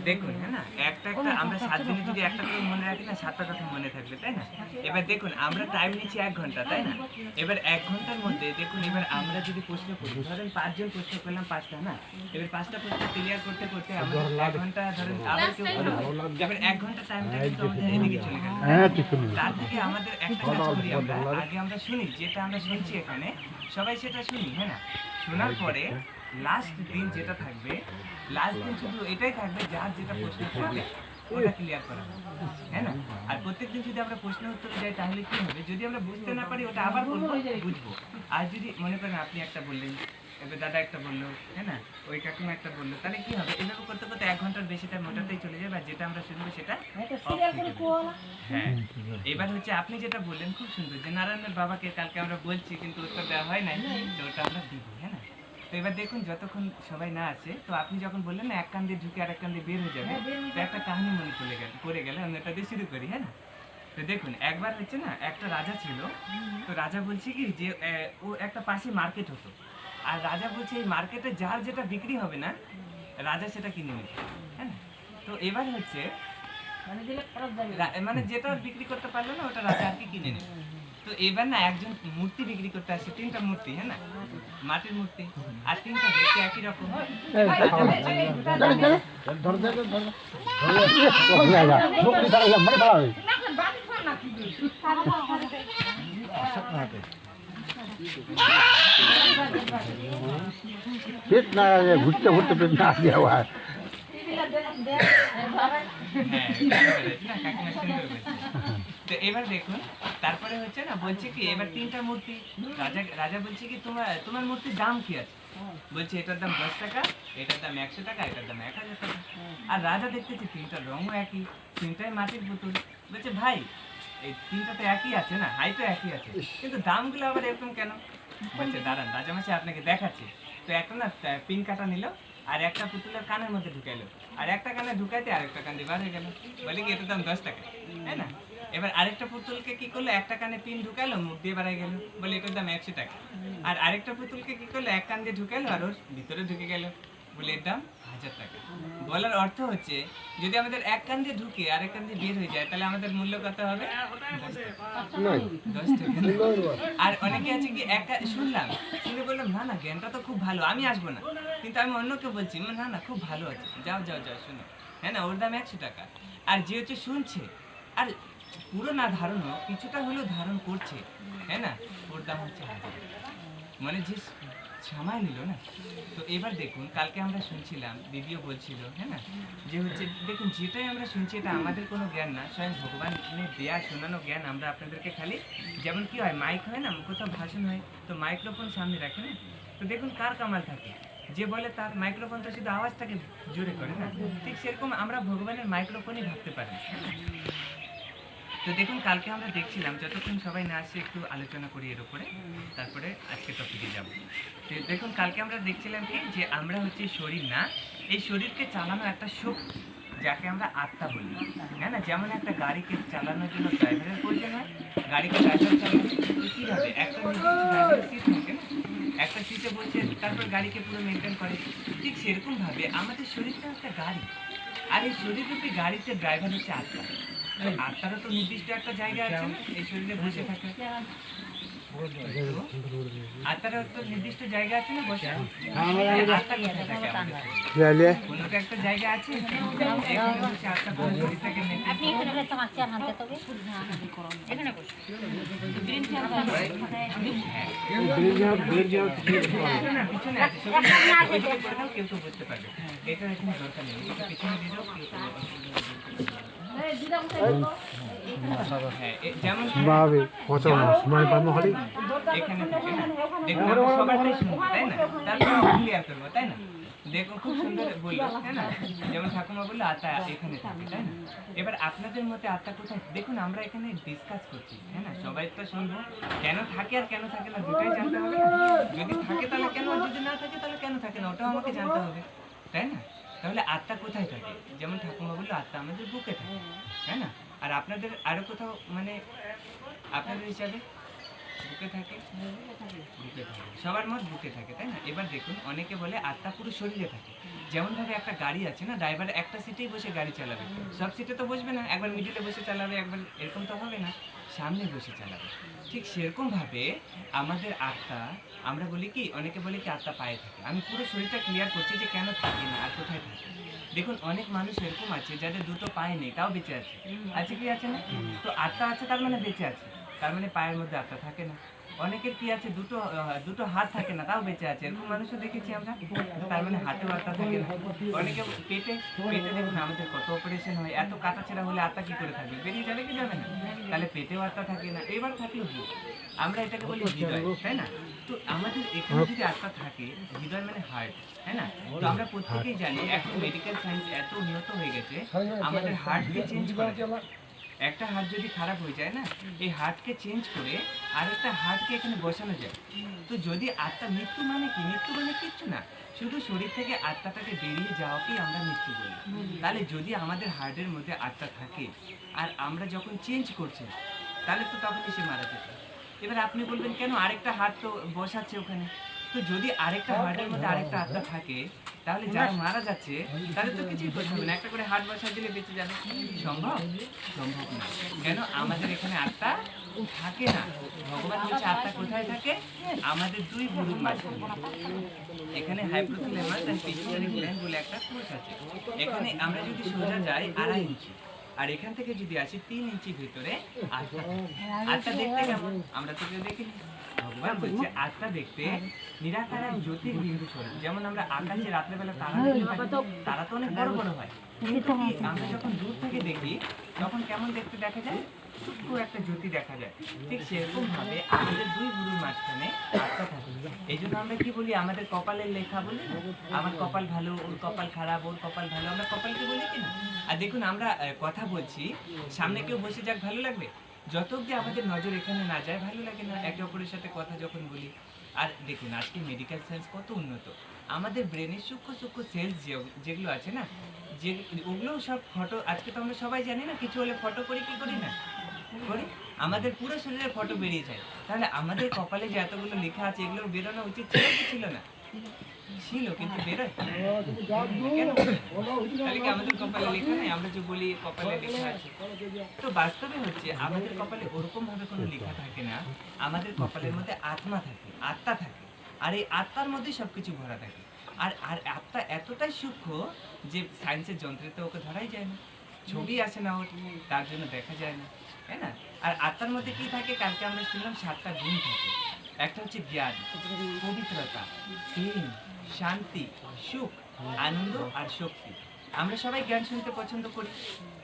দেখুন হ্যাঁ না, একটা একটা আমরা 7 দিনে যদি একটা করে মনে রাখি না, 7টা কথা মনে থাকবে, তাই না? এবার দেখুন আমরা টাইম নিচ্ছি 1 ঘন্টা, তাই না? এবার 1 ঘন্টার মধ্যে দেখুন, এবার আমরা যদি প্রশ্ন করি, ধরেন 5 জন প্রশ্ন করলাম 5টা না, এবার 5টা প্রশ্ন ক্লিয়ার করতে করতে আমরা 1 ঘন্টা ধরেন আবার কেউ এবার 1 ঘন্টা টাইমটা কিন্তু আমাদের এদিকে চলে গেল। তার থেকে আমাদের একটা কাজ করি, আমরা আগে আমরা শুনি, যেটা আমরা শুনছি এখানে সবাই সেটা শুনি, হ্যাঁ না? শোনার পরে লাস্ট দিন যেটা থাকবে, লাস্ট দিন শুধু এটাই থাকবে যার যেটা প্রশ্ন থাকবে ওটা ক্লিয়ার করা, হ্যাঁ না? আর প্রত্যেকদিন যদি আমরা প্রশ্ন উত্তর যাই তাহলে কি হবে, যদি আমরা বুঝতে না পারি ওটা আবার বলবো, বুঝবো। আর যদি মনে করেন আপনি একটা বললেন, এবার দাদা একটা বললো, হ্যাঁ না, ওই কাকিমা একটা বললো, তাহলে কি হবে, এভাবে করতে করতে 1 ঘন্টার বেশি টাইম ওটাতেই চলে যাবে, আর যেটা আমরা শুনবো সেটা হ্যাঁ। এবার হচ্ছে আপনি যেটা বললেন খুব সুন্দর, যে নারায়ণের বাবাকে কালকে আমরা বলছি কিন্তু উত্তর দেওয়া হয় নাই, তো ওটা আমরা দিব, হ্যাঁ না? তো এবার দেখুন যতক্ষণ সবাই না আসে, তো আপনি যখন বললেন না এক কান দিয়ে ঢুকে আর এক কান দিয়ে বের হয়ে যাবে, তো একটা কাহিনী মনে পড়ে গেলে আমি ওটা দিয়ে শুরু করি, হ্যাঁ না? তো দেখুন একবার হচ্ছে না, একটা রাজা ছিল, তো রাজা বলছে কি যে ও একটা পাশে মার্কেট হতো, আর রাজা বলছে এই মার্কেটে যার যেটা বিক্রি হবে না রাজা সেটা কিনে নেবে, হ্যাঁ না? তো এবার হচ্ছে মানে যেটা বিক্রি করতে পারলো না ওটা রাজা আর কি কিনে নেবে। তো এবার না একজন মূর্তি বিক্রি করতে আসে, 3টা মূর্তি, হ্যাঁ না, মাটির মূর্তি, আর 3টা দেখতে একই রকম। ঘুরতে ঘুরতে পেট না দেওয়া তো এবার দেখুন তারপরে হচ্ছে না, বলছে কি এবার 3টা মূর্তি, রাজা বলছে কি তোমার মূর্তির দাম কি আছে? বলছে এটার দাম 10 টাকা, এটার দাম 100 টাকা, এটার দাম 1000 টাকা। আর রাজা দেখতেছে 3টার রঙও একই, 3টাই মাটির পুতুল। বলছে ভাই এই 3টা তো একই আছে না, হাইটও একই আছে, কিন্তু দামগুলো আবার এরকম কেন? বলছে দাঁড়ান রাজামশাই আপনাকে দেখাচ্ছি। তো একটা না পিন কাটা নিল, আর একটা পুতুলের কানের মধ্যে ঢুকাইলো, আর একটা কানে ঢুকাইতে আরেকটা কান দিয়ে বার হয়ে গেল। বলে কি এটার দাম 10 টাকা, তাই না? এবার আরেকটা পুতুলকে কি করলো, একটা কানে পিন ঢুকাইলো, মুখ দিয়ে বাড়াই গেল, বলে এটার দাম 100 টাকা। আর আরেকটা পুতুলকে কি করলো, এক কান দিয়ে ঢুকাইলো আর ওর ভিতরে ঢুকে গেল, বলে এর দাম 1000 টাকা। বলার অর্থ হচ্ছে যদি আমাদের এক কান দিয়ে ঢুকে আরেক কান দিয়ে বের হয়ে যায় তাহলে আমাদের মূল্য কত হবে? 10 টাকা। আর অনেকে আছে কি শুনলাম, শুনে বললাম না না জ্ঞানটা তো খুব ভালো, আমি আসবো না, কিন্তু আমি অন্যকে বলছি না না খুব ভালো আছে, যাও যাও যাও শোনো, হ্যাঁ না, ওর দাম 100 টাকা। আর যে হচ্ছে শুনছে আর পুরো না ধারণ হোক, কিছুটা হলেও ধারণ করছে, হ্যাঁ না, ওর দাম হচ্ছে 1000 টাকা। মানে যে সময় নিল না। তো এবার দেখুন কালকে আমরা শুনছিলাম, দিদিও বলছিল, হ্যাঁ না, যে হচ্ছে দেখুন যেটাই আমরা শুনছি এটা আমাদের কোনো জ্ঞান না, স্বয়ং ভগবানের দেয়া শোনানো জ্ঞান। আমরা আপনাদেরকে খালি যেমন কি হয় মাইক হয় না, কোথাও ভাষণ হয় তো মাইক্রোফোন সামনে রাখে না, তো দেখুন কার কামাল থাকে, যে বলে তার মাইক্রোফোন তো শুধু আওয়াজটাকে জোরে করে না, ঠিক সেরকম আমরা ভগবানের মাইক্রোফোনই ভাবতে পারি। তো দেখুন কালকে আমরা দেখছিলাম, যতক্ষণ সবাই না আসে একটু আলোচনা করি এর উপরে, তারপরে আজকে টপিকে যাব। তো দেখুন কালকে আমরা দেখছিলাম কি যে আমরা হচ্ছে শরীর না, এই শরীরকে চালানো একটা শক্তি যাকে আমরা আত্মা বলি, হ্যাঁ না? যেমন একটা গাড়িকে চালানোর জন্য ড্রাইভারের প্রয়োজন হয়, গাড়িকে ড্রাইভার চালানো কী হবে, একটা ড্রাইভারের সিট থাকে না, একটা সিটে বসে তারপর গাড়িকে পুরো মেনটেন করে, ঠিক সেরকমভাবে আমাদের শরীরটা একটা গাড়ি, আর এই শরীররূপী গাড়িতে ড্রাইভার হচ্ছে আত্মা। আত্মারও তো নির্দিষ্ট একটা জায়গা আছে এই শরীরে বসে থাকে, আত্মারও তো নির্দিষ্ট জায়গা আছে না বসে, আত্মা কোথায় থাকে আমাদের? কোনো তো একটা জায়গা আছে, এখানে বসে আত্মা পুরো শরীরটাকে পিছনে আছে, কেউ তো বুঝতে পারবে, এটা এখানে দরকার নেই, পিছনে দিয়ে দাও, সময় পাবো হলে এখানে থেকে দেখুন সবারটাই শুনবো, তাই না? তারপর ক্লিয়ার করবো, তাই না? দেখো খুব সুন্দর বললো, তাই না? যেমন ঠাকুমা বললো আত্মা এখানে থাকে, তাই না? এবার আপনাদের মতে আত্মা কোথায়? দেখুন আমরা এখানে ডিসকাস করছি, হ্যাঁ না, সবাই তো শুনবো, কেন থাকে আর কেন থাকে না দুটাই জানতে হবে না? যদি থাকে তাহলে কেন, আর যদি না থাকে তাহলে কেন থাকে না, ওটাও আমাকে জানতে হবে, তাই না? তাহলে আত্মা কোথায় থাকে? যেমন ঠাকুমা বললো আত্মা আমাদের বুকে থাকে, তাই না? আর আপনাদের আরো কোথাও মানে আপনাদের হিসাবে বুকে থাকে, বুকে থাকে, সবার মত বুকে থাকে, তাই না? এবার দেখুন অনেকে বলে আত্মা পুরো শরীরে থাকে। যেমন ভাবে একটা গাড়ি আছে না, ড্রাইভার একটা সিটেই বসে গাড়ি চালাবে, সব সিটে তো বসবে না, একবার মিডিলে বসে চালাবে, একবার এরকম তো হবে না, সামনে বসে চালাবে। ঠিক সেরকম ভাবে আমাদের আত্মা, আমরা বলি কি, অনেকে বলে কি আত্মা পায়ে থাকে। আমি পুরো শরীরটা ক্লিয়ার করছি যে কেন থাকে না আর কোথায় থাকে। দেখুন অনেক মানুষ এরকম আছে যাদের দুটো পায়ে নেই, তাও বেঁচে আছে। আছে কি আছে না? তো আত্মা আছে তার মানে বেঁচে আছে, তার মানে পায়ের মধ্যে আত্মা থাকে না। অনেকের কি আছে, দুটো হাত থাকে না, তাও বেঁচে আছে, এরকম মানুষও দেখেছি আমরা, তার মানে হাতেও আত্মা থাকে না। অনেকে পেটে পেটে দেখুন আমাদের কত অপারেশন হয়, এত কাটাছেঁড়া হলে আত্মা কি করে থাকবে, বেরিয়ে যাবে কি যাবে না? তাহলে পেটেও আত্মা থাকে না, এবার থাকলো কি, আমরা এটাকে বলি হৃদয়, তাই না? তো আমাদের এখানে যদি আত্মা থাকে, হৃদয় মানে হার্ট, তাই না? তো আমরা প্রত্যেকেই জানি এখন মেডিকেল সায়েন্স এত উন্নত হয়ে গেছে, আমাদের হার্টকে চেঞ্জ করা যায়। একটা হার্ট যদি খারাপ হয়ে যায় না, এই হার্টকে চেঞ্জ করে আরেকটা হার্টকে এখানে বসানো যায়। তো যদি আত্মা, মৃত্যু মানে কি, মৃত্যু মানে কিচ্ছু না, শুধু শরীর থেকে আত্মাটাকে বেরিয়ে যাওয়াকেই আমরা মৃত্যু বলি। তাহলে যদি আমাদের হার্টের মধ্যে আত্মা থাকে আর আমরা যখন চেঞ্জ করছি, তাহলে তো তখনই সে মারা যেত। এবার আপনি বলবেন কেন, আরেকটা হার্ট তো বসাচ্ছে ওখানে। তো যদি আরেকটা হার্টের মধ্যে আরেকটা আত্মা থাকে, তাহলে যারা মারা যাচ্ছে তাদের তো কিছুই করতে হবে না, একটা করে হার্ট বসা দিলে বেঁচে যাবে। সম্ভব? সম্ভব না। কেন? আমাদের এখানে আত্মা থাকে না। ভগবান বলছে আত্মা কোথায় থাকে? আমাদের দুই ভুরুর মাঝখানে। এখানে হাইপোথ্যালামাস আর পিটুইটারি গ্ল্যান্ড বলে একটা কোষ আছে। এখানে আমরা যদি সোজা যাই 2.5 ইঞ্চি, আর এখান থেকে যদি আসি 3 ইঞ্চি ভিতরে আত্মা। আত্মা দেখতে কেমন? আমরা তো কেউ দেখিনি। ভগবান বলছে আত্মা দেখতে নিরাকার এক জ্যোতির্বিন্দু স্বরূপ। যেমন আমরা আকাশে রাত্রেবেলা তারা দেখতে পাই, তারা তো অনেক বড় বড় হয়, কিন্তু কি আমরা যখন দূর থেকে দেখি তখন কেমন দেখতে দেখা যায়? ছোট্ট একটা জ্যোতি দেখা যায়। ঠিক সেরকম ভাবে আমাদের দুই গুরুর মাঝখানে আত্মা থাকে। এই জন্য আমরা কি বলি, আমাদের কপালের লেখা বলি না, আমার কপাল ভালো, ওর কপাল খারাপ, ওর কপাল ভালো, আমরা কপালকে বলি কিনা? আর দেখুন আমরা কথা বলছি, সামনে কেউ বসে যাক ভালো লাগবে? যত অব্দি আমাদের নজর এখানে না যায় ভালো লাগে না, একে অপরের সাথে কথা যখন বলি। আর দেখুন আজকে মেডিকেল সায়েন্স কত উন্নত, আমাদের ব্রেনের সূক্ষ্ম সূক্ষ্ম সেলস যেগুলো আছে না, যে ওগুলোও সব ফটো, আজকে তো আমরা সবাই জানি না, কিছু হলে ফটো করি কি করি না করি, আমাদের পুরো শরীরের ফটো বেরিয়ে যায়। তাহলে আমাদের কপালে যে এতগুলো লেখা আছে, এগুলো বেরোনো উচিত ছিল কি ছিল না? ছিল, কিন্তু বেরোয় কেন? তাহলে কি আমাদের কপালে লেখা নেই? আমরা যে বলি কপালে লেখা আছে, তো বাস্তবে হচ্ছে আমাদের কপালে ওরকম ভাবে কোনো লেখা থাকে না। আমাদের কপালের মধ্যে আত্মা থাকে, আত্মা থাকে, আর এই আত্মার মধ্যেই সবকিছু ভরা থাকে। আর আর আত্মা এতটাই সূক্ষ্ম যে সায়েন্সের যন্ত্রে তো ওকে ধরাই যায় না, ছবি আসে না ওর, তার জন্য দেখা যায় না, তাই না? আর আত্মার মধ্যে কি থাকে? কালকে আমরা শুনলাম 7টা গুণ থাকে। একটা হচ্ছে জ্ঞান, পবিত্রতা, প্রেম, শান্তি, সুখ, আনন্দ আর শক্তি। আমরা সবাই জ্ঞান শুনতে পছন্দ করি,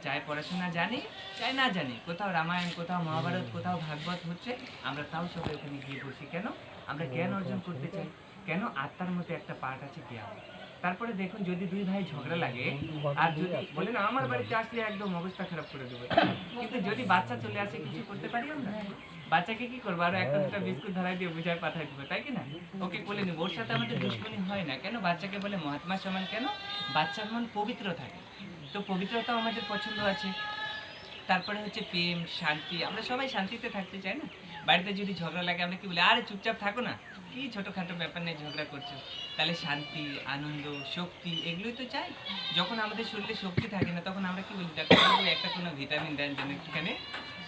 চাই পড়াশোনা জানি চাই না জানি, কোথাও রামায়ণ, কোথাও মহাভারত, কোথাও ভাগবত হচ্ছে, আমরা তাও সবাই ওখানে গিয়ে বসি। কেন? আমরা জ্ঞান অর্জন করতে চাই। কেন? আত্মার মধ্যে একটা পার্ট আছে জ্ঞান। তারপরে দেখুন যদি দুই ভাই ঝগড়া লাগে, আর যদি বলে না আমার বাড়িতে আসলে একদম অবস্থা খারাপ করে দেবো, কিন্তু যদি বাচ্চা চলে আসে কিছু করতে পারি আমরা? বাচ্চাকে কি করবো, আরো একটা দুটা বিস্কুট ধরাই দিয়ে বুঝায় পাঠাই দিবো, তাই কি না? ওকে বলে নিবো, ওর সাথে আমাদের দুশ্মনী হয় না। কেন? বাচ্চাকে বলে মহাত্মা সমান। কেন? বাচ্চার মন পবিত্র থাকে, তো পবিত্রতাও আমাদের পছন্দ আছে। তারপরে হচ্ছে প্রেম, শান্তি, আমরা সবাই শান্তিতে থাকতে চাই না? বাড়িতে যদি ঝগড়া লাগে আমরা কি বলি, আরে চুপচাপ থাকো না, কি ছোটখাটো ব্যাপার নিয়ে ঝগড়া করছো? তাহলে শান্তি, আনন্দ, শক্তি এগুলোই তো চাই। যখন আমাদের শরীরে শক্তি থাকে না, তখন আমরা কি বলি, ডাক্তারবাবু একটা কোনো ভিটামিন দেন যেন একটুখানি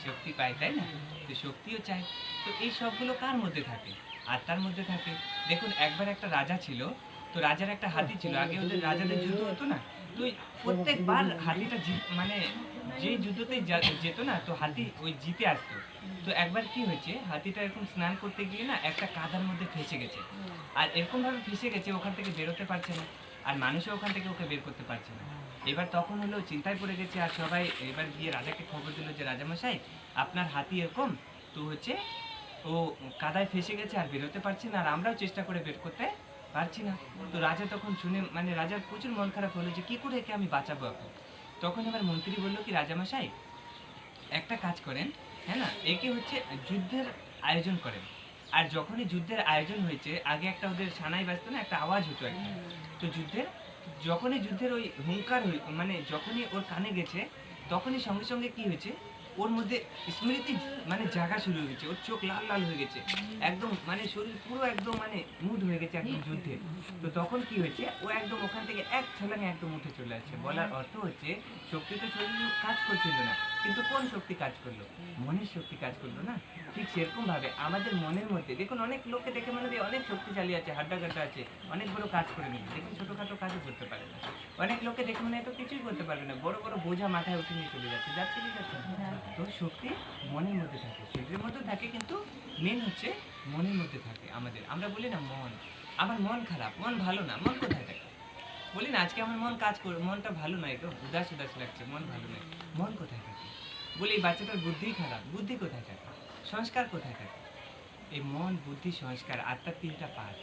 শক্তি পাই, তাই না? তো শক্তিও চাই। তো এই সবগুলো কার মধ্যে থাকে? আত্মার মধ্যে থাকে। দেখুন একবার একটা রাজা ছিল, তো রাজার একটা হাতি ছিল। আগে ওদের রাজাদের যুদ্ধ হতো না, তো ওই প্রত্যেকবার হাতিটা মানে যে যুদ্ধতেই যেত না, তো হাতি ওই জিতে আসতো। তো একবার কি হয়েছে, হাতিটা এরকম স্নান করতে গিয়ে না একটা কাদার মধ্যে ফেঁসে গেছে, আর এরকম ভাবে ফেঁসে গেছে ওখান থেকে বেরোতে পারছে না, আর মানুষও ওখান থেকে ওকে বের করতে পারছে না। এবার তখন হলো চিন্তায় পড়ে গেছে, আর সবাই এবার গিয়ে রাজাকে খবর দিল যে রাজামশাই আপনার হাতি এরকম, তো হচ্ছে ও কাদায় ফেঁসে গেছে আর বেরোতে পারছে না, আর আমরাও চেষ্টা করে বের করতে পারছি না। তো রাজা তখন শুনে, মানে রাজার প্রচুর মন খারাপ হলো যে কি করে একে আমি বাঁচাবো এখন। তখন এবার মন্ত্রী বললো কি, রাজামশাই একটা কাজ করেন, হ্যাঁ না, একে হচ্ছে যুদ্ধের আয়োজন করেন। আর যখনই যুদ্ধের আয়োজন হয়েছে, আগে একটা ওদের সানাই বাজতো না, একটা আওয়াজ হতো একটা, তো যখনই যুদ্ধের ওই হুঙ্কার মানে যখনই ওর কানে গেছে, তখনই সঙ্গে সঙ্গে কি হয়েছে, ওর মধ্যে স্মৃতি মানে জাগা শুরু হয়ে গেছে, ওর চোখ লাল লাল হয়ে গেছে, একদম মানে শরীর পুরো একদম মানে মুড হয়ে গেছে একদম যুদ্ধে। তো তখন কি হয়েছে, ও একদম ওখান থেকে এক ছলাঙে একদম উঠে চলে আসছে। বলার অর্থ হচ্ছে শক্তি তো শরীরে কাজ করছিল না, কিন্তু কোন শক্তি কাজ করলো? মনের শক্তি কাজ করলো না? ঠিক সেরকম ভাবে আমাদের মনের মধ্যে দেখুন, অনেক লোককে দেখে মনে হয় অনেক শক্তিশালী আছে, হাড্ডাগাড্ডা আছে, অনেক বড় কাজ করে নিচ্ছে, দেখুন ছোটখাটো কাজও করতে পারে না। অনেক লোককে দেখে মনে হয় তো কিছুই করতে পারবে না, বড় বড় বোঝা মাথায় উঠে নিয়ে চলে যাচ্ছে, যাচ্ছে কি যাচ্ছে না। তো শক্তি মনের মধ্যে থাকে, শরীরের মধ্যে থাকে, কিন্তু মেন হচ্ছে মনের মধ্যে থাকে আমাদের। আমরা বলি না মন, আমার মন খারাপ, মন ভালো না, মন কোথায় থাকে? বলি না আজকে আমার মন কাজ করে, মনটা ভালো নয় তো, উদাস উদাস লাগছে, মন ভালো নয়, মন কোথায় থাকে? বলি এই বাচ্চাটার বুদ্ধি খারাপ, বুদ্ধি কোথায় থাকে? সংস্কার কোথায় থাকে? এই মন, বুদ্ধি, সংস্কার, আত্মার তিনটা পার্ট।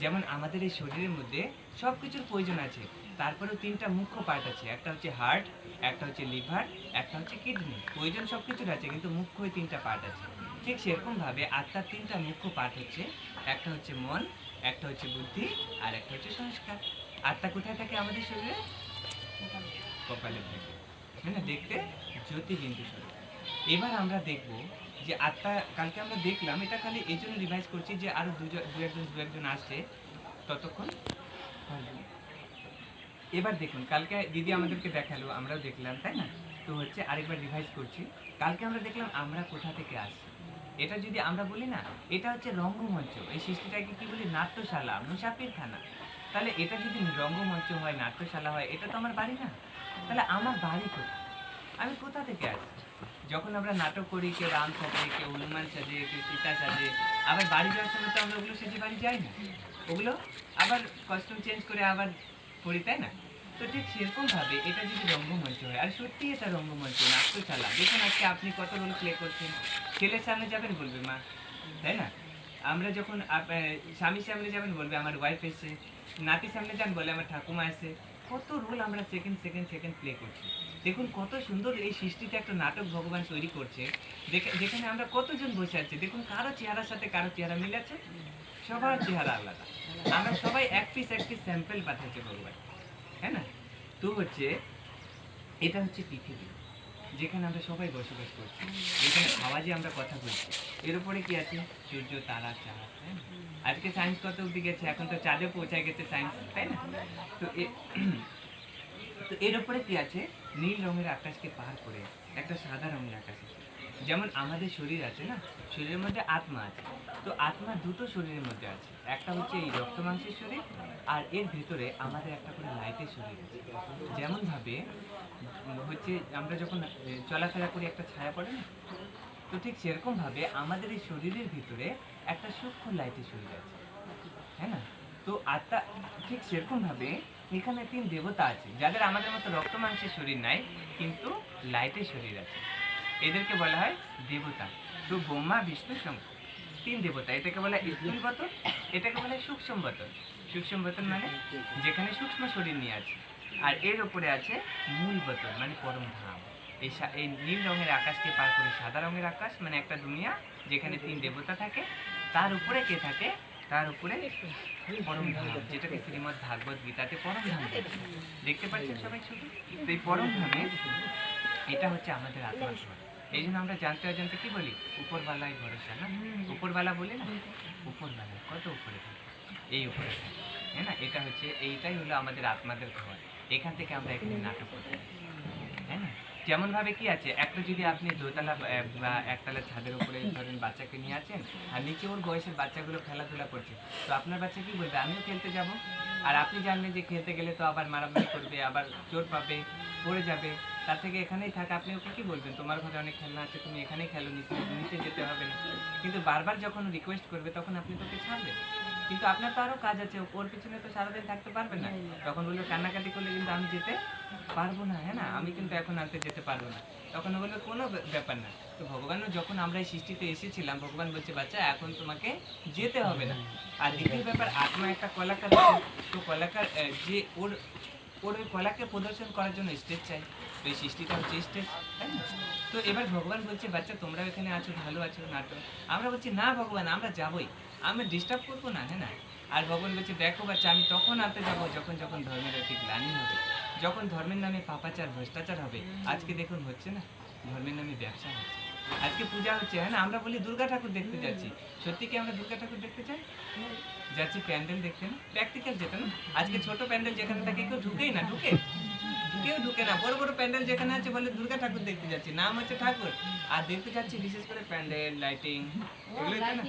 যেমন আমাদের এই শরীরের মধ্যে সব কিছুর প্রয়োজন আছে, তারপরেও তিনটা মুখ্য পার্ট আছে, একটা হচ্ছে হার্ট, একটা হচ্ছে লিভার, একটা হচ্ছে কিডনি। প্রয়োজন সব কিছুর আছে, কিন্তু মুখ্য ওই তিনটা পার্ট আছে। ঠিক সেরকমভাবে আত্মার তিনটা মুখ্য পার্ট হচ্ছে, একটা হচ্ছে মন, একটা হচ্ছে বুদ্ধি, আর একটা হচ্ছে সংস্কার। আত্মা কোথায় থাকে আমাদের শরীরে? কপালে থাকে, হ্যাঁ না? দেখতে জ্যোতিবিন্দু স্বরূপ। এবার আমরা দেখব যে আত্মা, কালকে আমরা দেখলাম, এটা খালি এই জন্য রিভাইজ করছি যে আরো দু একজন আসছে ততক্ষণ। এবার দেখুন, কালকে দিদি আমাদেরকে দেখালো, আমরাও দেখলাম, তাই না? তো হচ্ছে আরেকবার রিভাইজ করছি। কালকে আমরা দেখলাম আমরা কোথা থেকে আসছি। এটা যদি আমরা বলি না, এটা হচ্ছে রঙ্গমঞ্চ, এই সৃষ্টিটাকে কি বলি? নাট্যশালা, মুসাফির খানা। তাহলে এটা যদি রঙ্গমঞ্চ হয়, নাট্যশালা হয়, এটা তো আমার বাড়ি না। তাহলে আমার বাড়ি কোথায়? আমি কোথা থেকে আসছি? যখন আমরা নাটক করি, কেউ রাম সাজে, কেউ হনুমান সাজে, কেউ সীতা সাজে, আবার বাড়ি যাওয়ার সময় তো আমরা ওগুলো সেজে বাড়ি যাই না, ওগুলো আবার কস্টিউম চেঞ্জ করে আবার করি, তাই না? তো ঠিক সেরকম ভাবে এটা যদি রঙ্গমঞ্চ হয়, আর সত্যি এটা রঙ্গমঞ্চ, নাট্যশালা। দেখুন আজকে আপনি কত রোল প্লে করছেন, ছেলের সামনে যাবেন বলবে মা, তাই না? আমরা যখন স্বামীর সামনে যাবেন বলবে আমার ওয়াইফ এসে, নাতির সামনে যান বলে আমার ঠাকুমা এসে। কত রোল আমরা সেকেন্ড সেকেন্ড সেকেন্ড প্লে করছি। দেখুন কত সুন্দর এই সৃষ্টিতে একটা নাটক ভগবান তৈরি করছে, যেখানে আমরা কতজন বসে আছি। দেখুন কারো চেহারার সাথে কারো চেহারা মিল আছে? সবার চেহারা আলাদা। আমরা সবাই এক পিস স্যাম্পল পাঠাচ্ছে ভগবান, হ্যাঁ না? তো হচ্ছে এটা হচ্ছে পৃথিবী, যেখানে আমরা সবাই বসবাস করছি, যেখানে আওয়াজে আমরা কথা বলছি। এর উপরে কি আছে? সূর্য, তারা, চাঁদ, তাই না? আজকে সায়েন্স কত অব্দি গেছে, এখন তো চাঁদে পৌঁছায় গেছে সায়েন্স, তাই না? তো তো এর উপরে কি আছে? নীল রঙের আকাশকে পার করে একটা সাদা রঙের আকাশ আছে। যেমন আমাদের শরীর আছে না, শরীরের মধ্যে আত্মা আছে। তো আত্মা দুটো শরীরের মধ্যে আছে, একটা হচ্ছে এই রক্ত মাংসের শরীর, আর এর ভেতরে আমাদের একটা করে লাইটের শরীর আছে। যেমন ভাবে হচ্ছে আমরা যখন চলাফেরা করি একটা ছায়া পড়ে না, তো ঠিক সেরকম ভাবে আমাদের এই শরীরের ভিতরে একটা সূক্ষ্ম লাইটের শরীর আছে, হ্যাঁ না? তো আত্মা ঠিক সেরকম ভাবে এখানে তিন দেবতা আছে, যাদের আমাদের মতো রক্ত মাংসের শরীর নাই, কিন্তু লাইটের শরীর আছে। এদেরকে বলা হয় দেবতা। তো ব্রহ্মা, বিষ্ণু, শঙ্কর, তিন দেবতা। এটাকে বলা হয় স্থূল বতন, এটাকে বলা হয় সূক্ষ্ম বতন। সূক্ষ্ম বতন মানে যেখানে সূক্ষ্ম শরীর নিয়ে আছে, আর এর উপরে আছে মূল বতন মানে পরম ধাম। এই নীল রঙের আকাশকে পার করে সাদা রঙের আকাশ মানে একটা দুনিয়া, যেখানে তিন দেবতা থাকে। তার উপরে কে থাকে? তার উপরে পরম ধাম, যেটাকে শ্রীমদ্ ভাগবত গীতাতে পরম ধাম বলছে। দেখতে পাচ্ছেন সবাই ছবি? তো এই পরম ধামে এটা হচ্ছে আমাদের আত্মার ঘর। এই জন্য আমরা জানতে অজান্তে কি বলি? উপরওয়ালাই ভরসা, না? উপরওয়ালা বলে না, উপরওয়ালা কত উপরে থাকে, এই উপরে থাকে, হ্যাঁ না? এটা হচ্ছে, এইটাই হলো আমাদের আত্মাদের ঘর। এখান থেকে আমরা এখানে নাটক করতে পারি, হ্যাঁ না? যেমন ভাবে কি আছে, একটা যদি আপনি দোতলা বা একতলা ছাদের উপরে ধরেন বাচ্চাকে নিয়ে আছেন, আর নিচে ওর বয়সের বাচ্চাগুলো খেলাধুলা করছে, তো আপনার বাচ্চা কি বলবে? আমিও খেলতে যাব। আর আপনি জানবেন যে খেলতে গেলে তো আবার মারামারি করবে, আবার চোট পাবে, পড়ে যাবে, তার থেকে এখানেই থাক। আপনি ওকে কি বলবেন? তোমার ঘরে অনেক খেলনা আছে, তুমি এখানেই খেলো, নিচে যেতে হবে না। কিন্তু বারবার যখন রিকোয়েস্ট করবে তখন আপনি তোকে ছাড়বেন। কিন্তু আপনার তো আরও কাজ আছে, ওর পিছনে তো সারাদিন থাকতে পারবেন না। তখন বললো কান্নাকাটি করলে কিন্তু আমি যেতে পারবো না, হ্যাঁ না? আমি কিন্তু এখন আনতে যেতে পারবো না। তখন বললো কোনো ব্যাপার না। তো ভগবানও যখন আমরা এই সৃষ্টিতে এসেছিলাম, ভগবান বলছে বাচ্চা এখন তোমাকে যেতে হবে না। আর দ্বিতীয় ব্যাপার, আত্মা একটা কলাকার, তো কলাকার যে ওর ওই কলাকে প্রদর্শন করার জন্য স্টেজ চাই। তো এই সৃষ্টিটা হচ্ছে স্টেজ, তাই না? তো এবার ভগবান বলছে বাচ্চা তোমরা এখানে আছো, ভালো আছো, নাটক। আমরা বলছি না ভগবান, আমরা যাবোই, আমরা ডিস্টার্ব করবো না, হ্যাঁ না? আর ভগবান বলছে দেখো বাচ্চা, আমি তখন আনতে যাবো যখন যখন ধর্মের একটি গ্লানি হবে, যখন ধর্মের নামে পাপাচার ভ্রষ্টাচার হবে। আজকে দেখুন হচ্ছে না, ধর্মের নামে ব্যবসা হচ্ছে। আজকে পূজা হচ্ছে, হ্যাঁ না, আমরা বলি দুর্গা ঠাকুর দেখতে যাচ্ছি, সত্যি কি আমরা দুর্গা ঠাকুর দেখতে চাই? যাচ্ছি প্যান্ডেল দেখতে না, প্র্যাকটিক্যাল যেটা না। আজকে ছোট প্যান্ডেল যেখানে থাকে কেউ ঢুকেই না, কেউ ঢুকে না। বড় বড় প্যান্ডেল যেখানে আছে বলে দুর্গা ঠাকুর দেখতে যাচ্ছি, নাম হচ্ছে ঠাকুর, আর দেখতে যাচ্ছি বিশেষ করে প্যান্ডেল, লাইটিং, এগুলোই তো না,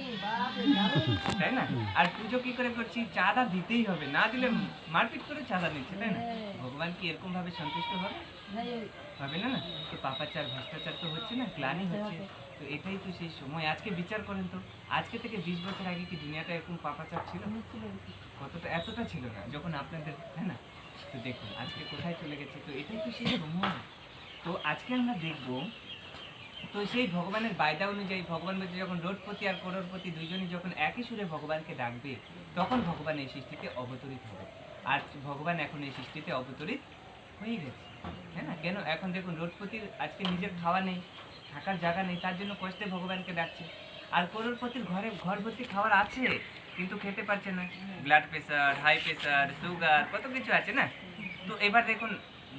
তাই না? আর পুজো কি করে করছি? চাঁদা দিতেই হবে, না দিলে মারপিট করে চাঁদা নিচ্ছে, তাই না? ভগবান কি এরকম ভাবে সন্তুষ্ট হবে? হবে না। না তো পাপাচার ভ্রষ্টাচার তো হচ্ছে না, গ্লানি হচ্ছে। তো এটাই তো সেই সময়। আজকে বিচার করেন তো, আজকে থেকে 20 বছর আগে কি দুনিয়াটা এরকম পাপাচার ছিল? কতটা, এতটা ছিল না যখন আপনাদের, তাই না? তো দেখুন আজকে কোথায় চলে গেছে। তো এটাই তো সেই সময়। তো আজকে আমরা দেখব, তো সেই ভগবানের বায়দা অনুযায়ী ভগবান বলছে যখন রোডপতি আর করোড়পতি দুইজনই যখন একই সুরে ভগবানকে ডাকবে, তখন ভগবান এই সৃষ্টিতে অবতরিত হবে। আর ভগবান এখন এই সৃষ্টিতে অবতরিত হয়ে গেছে, হ্যাঁ না? কেন? এখন দেখুন রোডপতির আজকে নিজের খাওয়া নেই, থাকার জায়গা নেই, তার জন্য কষ্টে ভগবানকে ডাকছে। আর করোড়পতির ঘরে ঘর ভর্তি খাবার আছে, কিন্তু খেতে পারছে না, blood pressure, high pressure, sugar, কত কিছু আছে না। তো এবার দেখুন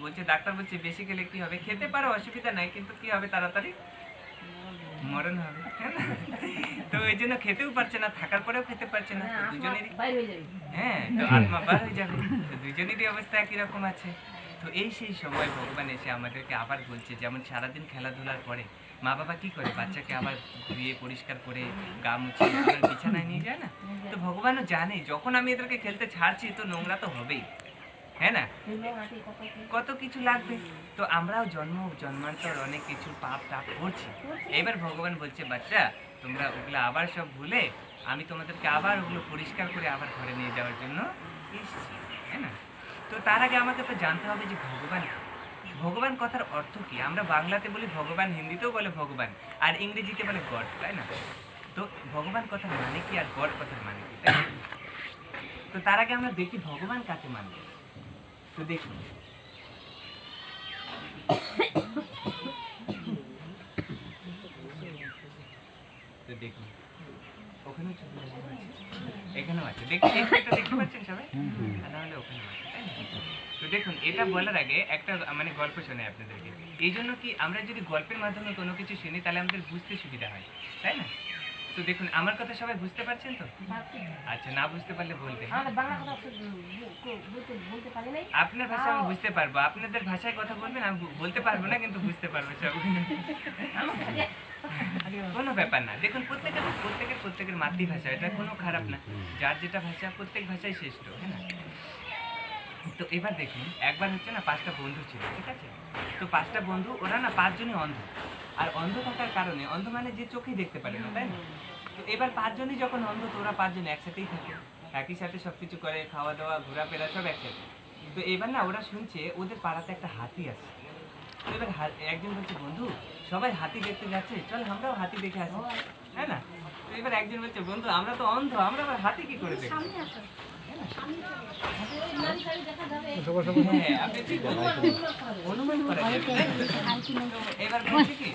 বলছে, ডাক্তার বলছে বেশি খেলে কি হবে? খেতে পারো, অসুবিধা নাই, কিন্তু কি হবে? তাড়াতাড়ি মরণ হবে, হ্যাঁ না? তো এই জন্য খেতেও পারছে না, থাকার পরেও খেতে পারছে না, তো দুজনেরই, হ্যাঁ, তো আত্মা বার হয়ে যাবে। তো দুজনেরই অবস্থা একই রকম আছে। তো এই সেই সময় ভগবান এসে আমাদেরকে আবার বলছে, যেমন সারাদিন খেলাধুলার পরে মা বাবা কি করে? বাচ্চাকে আবার ধুয়ে পরিষ্কার করে গা মুছিয়ে আবার বিছানায় নিয়ে যায় না? তো ভগবানও জানে যখন আমি এদেরকে খেলতে ছাড়ছি তো নোংরা তো হবেই, হ্যাঁ না? কত কিছু লাগবে। তো আমরাও জন্মান্তর অনেক কিছু পাপ টাপ করছি। এবার ভগবান বলছে, বাচ্চা তোমরা ওগুলো আবার সব ভুলে আমি তোমাদেরকে আবার ওগুলো পরিষ্কার করে আবার ঘরে নিয়ে যাওয়ার জন্য এসেছি, হ্যাঁ না? তো তার আগে আমাকে তো জানতে হবে যে ভগবান, ভগবান কথার অর্থ কি? আমরা বাংলাতে বলি ভগবান, হিন্দিতেও বলে ভগবান, আর ইংরেজিতে বলে গড, তাই না? তো ভগবান কথার মানে কি আর গড কথার মানে কি, তাই না? তো তার আগে আমরা দেখি ভগবান কাকে মানে। তো দেখুন, তো দেখুন ওখানেও ছবি লাগানো আছে, এখানেও আছে, দেখি একটা দেখতে পাচ্ছেন সবাই? আর নাহলে ওখানে আছে, তাই না? তো দেখুন এটা বলার আগে একটা মানে গল্প শোনাই আপনাদেরকে। এই জন্য কি আমরা যদি গল্পের মাধ্যমে কোনো কিছু শুনি তাহলে আমাদের বুঝতে সুবিধা হয়, তাই না? তো দেখুন আমার কথা সবাই বুঝতে পারছেন তো? আচ্ছা, না বুঝতে পারলে বলবেন। আপনার ভাষা আমি বুঝতে পারবো, আপনাদের ভাষায় কথা বলবেন, আমি বলতে পারবো না কিন্তু বুঝতে পারবো সব। কোনো ব্যাপার না। দেখুন প্রত্যেকের মাতৃভাষা, এটা কোনো খারাপ না। যার যেটা ভাষা, প্রত্যেক ভাষাই শ্রেষ্ঠ, হ্যাঁ না? তো এবার দেখুন একবার হচ্ছে না 5টা বন্ধু ছিল, ঠিক আছে? তো 5টা বন্ধু, ওরা না 5 জনই অন্ধ। আর অন্ধ থাকার কারণে, অন্ধ মানে যে চোখেই দেখতে পারে না, তাই না? তো এবার 5 জনই যখন অন্ধ, তো ওরা 5 জন একসাথেই থাকে, একই সাথে সবকিছু করে, খাওয়া দাওয়া ঘোরাফেরা সব একসাথে। তো এবার না ওরা শুনছে ওদের পাড়াতে একটা হাতি আছে। তো এবার একজন বলছে, বন্ধু সবাই হাতি দেখতে যাচ্ছে, চল আমরাও হাতি দেখে আসি, হ্যাঁ না? তো এবার একজন বলছে, বন্ধু আমরা তো অন্ধ, আমরা আবার হাতি কি করে দেখবো? হ্যাঁ, আপনি ঠিক বলছেন। অনুমান করা যাবে, তাই না? তো এবার বলছে কি,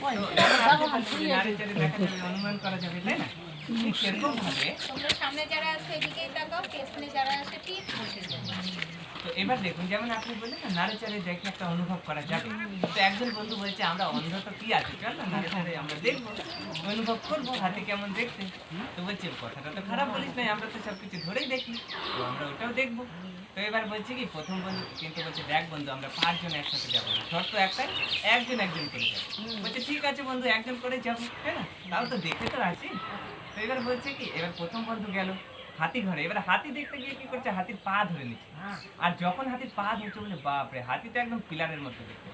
তো নাড়ে চাড়ে দেখা যাবে, অনুমান করা যাবে, তাই না? ঠিক সেরকম ভাবে তোমরা সামনে যারা আছে এদিকেই তাকাও, পেছনে যারা আছে ঠিক বসে যাও। তো এবার দেখুন যেমন আপনি বললেন না নাড়ে চাড়ে দেখে একটা অনুভব করা যাবে। তো একজন বন্ধু বলছে, আমরা অন্ধ তো কি আছে, চল না নাড়ে চাড়ে আমরা দেখবো, অনুভব করবো হাতি কেমন দেখতে। তো বলছে, কথাটা তো খারাপ বলিস নাই, আমরা তো সবকিছু ধরেই দেখি, তো আমরা ওটাও দেখবো। তো এবার বলছে কি, প্রথম বন্ধু কিন্তু বলছে, দেখ বন্ধু আমরা 5 জন একসাথে যাবো না, শর্ত একটাই, একজন করে যাবো। বলছে ঠিক আছে বন্ধু, একজন করে যাবো, তাই না? তাও তো দেখে তো আছি। তো এবার বলছে কি, এবার প্রথম বন্ধু গেল হাতি ঘরে। এবার হাতি দেখতে গিয়ে কি করছে, হাতির পা ধরে নিচ্ছে। আর যখন হাতির পা ধরছে বলে, বাপরে, হাতি তো একদম পিলারের মতো দেখতে।